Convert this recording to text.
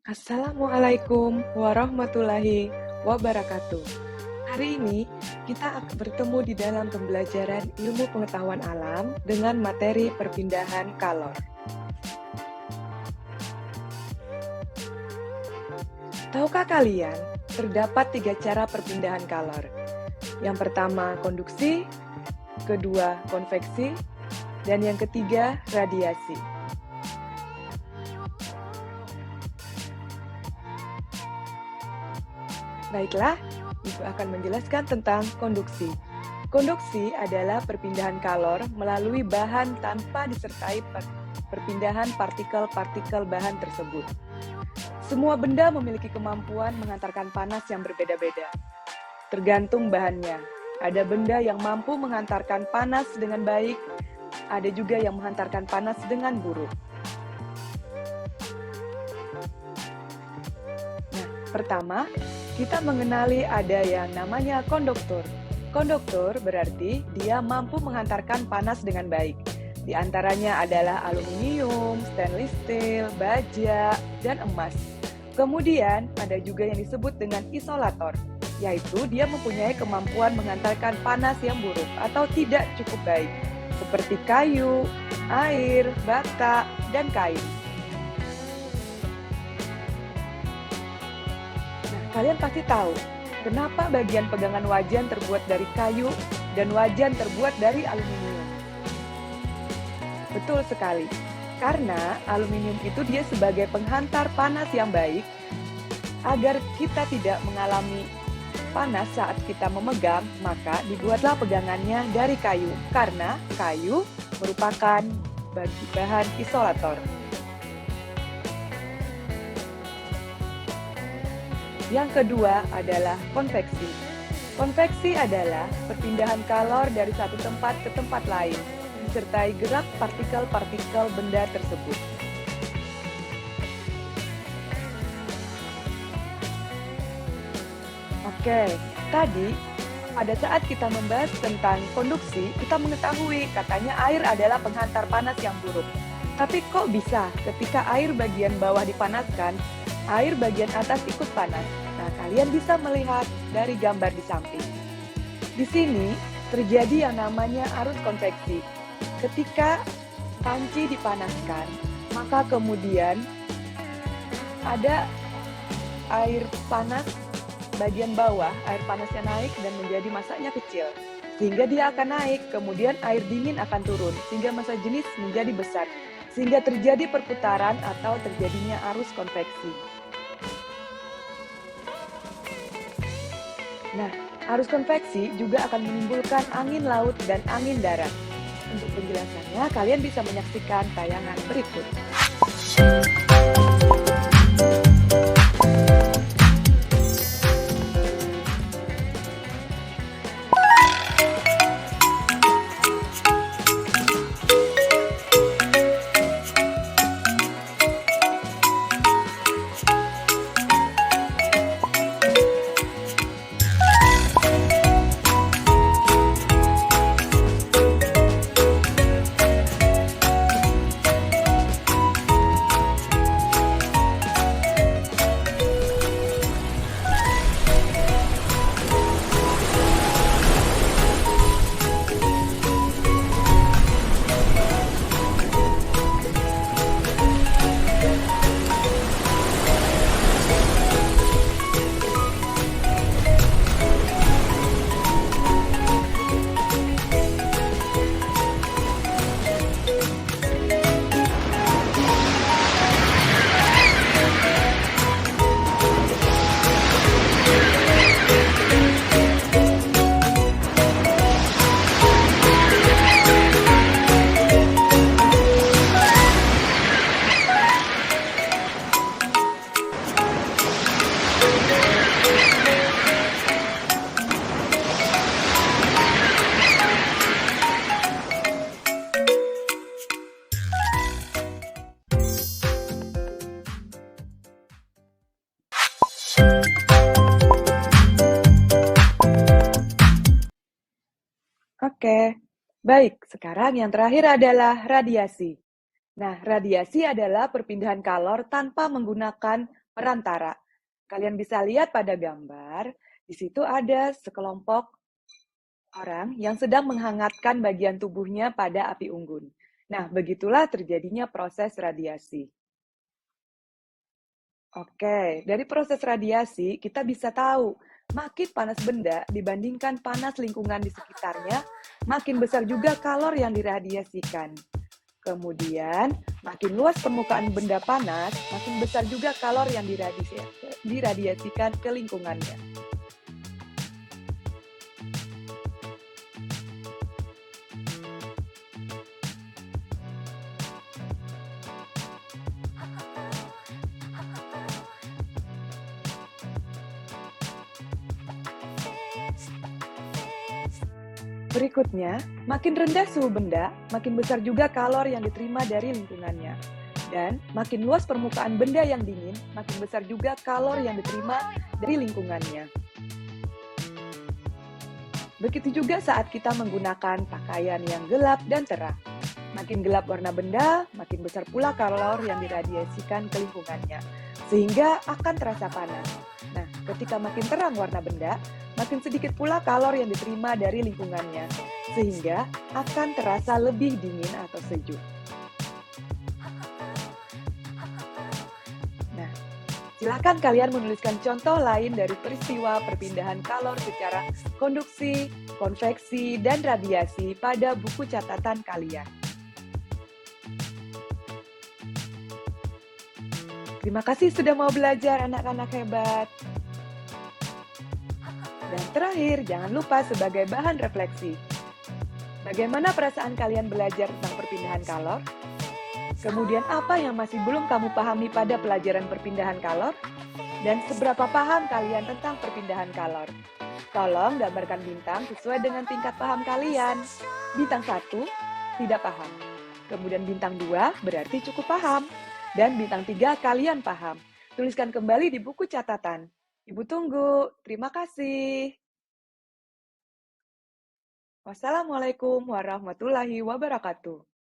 Assalamualaikum warahmatullahi wabarakatuh. Hari ini kita akan bertemu di dalam pembelajaran ilmu pengetahuan alam dengan materi perpindahan kalor. Tahukah kalian, terdapat 3 cara perpindahan kalor. Yang pertama konduksi, kedua konveksi, dan yang ketiga radiasi. Baiklah, Ibu akan menjelaskan tentang konduksi. Konduksi adalah perpindahan kalor melalui bahan tanpa disertai perpindahan partikel-partikel bahan tersebut. Semua benda memiliki kemampuan mengantarkan panas yang berbeda-beda, tergantung bahannya. Ada benda yang mampu mengantarkan panas dengan baik, ada juga yang menghantarkan panas dengan buruk. Nah, pertama, kita mengenali ada yang namanya konduktor. Konduktor berarti dia mampu menghantarkan panas dengan baik. Di antaranya adalah aluminium, stainless steel, baja, dan emas. Kemudian ada juga yang disebut dengan isolator, yaitu dia mempunyai kemampuan menghantarkan panas yang buruk atau tidak cukup baik, seperti kayu, air, bata, dan kain. Kalian pasti tahu, kenapa bagian pegangan wajan terbuat dari kayu dan wajan terbuat dari aluminium. Betul sekali, karena aluminium itu dia sebagai penghantar panas yang baik, agar kita tidak mengalami panas saat kita memegang, maka dibuatlah pegangannya dari kayu, karena kayu merupakan bahan isolator. Yang kedua adalah konveksi. Konveksi adalah perpindahan kalor dari satu tempat ke tempat lain, disertai gerak partikel-partikel benda tersebut. Oke, tadi pada saat kita membahas tentang konduksi, kita mengetahui katanya air adalah penghantar panas yang buruk. Tapi kok bisa ketika air bagian bawah dipanaskan, air bagian atas ikut panas? Nah, kalian bisa melihat dari gambar di samping. Di sini terjadi yang namanya arus konveksi. Ketika panci dipanaskan, maka kemudian ada air panas bagian bawah, air panasnya naik dan menjadi masanya kecil. Sehingga dia akan naik, kemudian air dingin akan turun, sehingga massa jenis menjadi besar. Sehingga terjadi perputaran atau terjadinya arus konveksi. Nah, arus konveksi juga akan menimbulkan angin laut dan angin darat. Untuk penjelasannya, kalian bisa menyaksikan tayangan berikut. Oke, baik. Sekarang yang terakhir adalah radiasi. Nah, radiasi adalah perpindahan kalor tanpa menggunakan perantara. Kalian bisa lihat pada gambar, di situ ada sekelompok orang yang sedang menghangatkan bagian tubuhnya pada api unggun. Nah, begitulah terjadinya proses radiasi. Oke, dari proses radiasi kita bisa tahu makin panas benda dibandingkan panas lingkungan di sekitarnya, makin besar juga kalor yang diradiasikan. Kemudian, makin luas permukaan benda panas, makin besar juga kalor yang diradiasikan ke lingkungannya. Berikutnya, makin rendah suhu benda, makin besar juga kalor yang diterima dari lingkungannya. Dan makin luas permukaan benda yang dingin, makin besar juga kalor yang diterima dari lingkungannya. Begitu juga saat kita menggunakan pakaian yang gelap dan terang. Makin gelap warna benda, makin besar pula kalor yang diradiasikan ke lingkungannya, sehingga akan terasa panas. Nah, ketika makin terang warna benda, makin sedikit pula kalor yang diterima dari lingkungannya, sehingga akan terasa lebih dingin atau sejuk. Nah, silakan kalian menuliskan contoh lain dari peristiwa perpindahan kalor secara konduksi, konveksi, dan radiasi pada buku catatan kalian. Terima kasih sudah mau belajar, anak-anak hebat. Dan terakhir, jangan lupa sebagai bahan refleksi. Bagaimana perasaan kalian belajar tentang perpindahan kalor? Kemudian apa yang masih belum kamu pahami pada pelajaran perpindahan kalor? Dan seberapa paham kalian tentang perpindahan kalor? Tolong gambarkan bintang sesuai dengan tingkat paham kalian. Bintang 1, tidak paham. Kemudian bintang 2, berarti cukup paham. Dan bintang 3, kalian paham. Tuliskan kembali di buku catatan. Ibu tunggu. Terima kasih. Wassalamualaikum warahmatullahi wabarakatuh.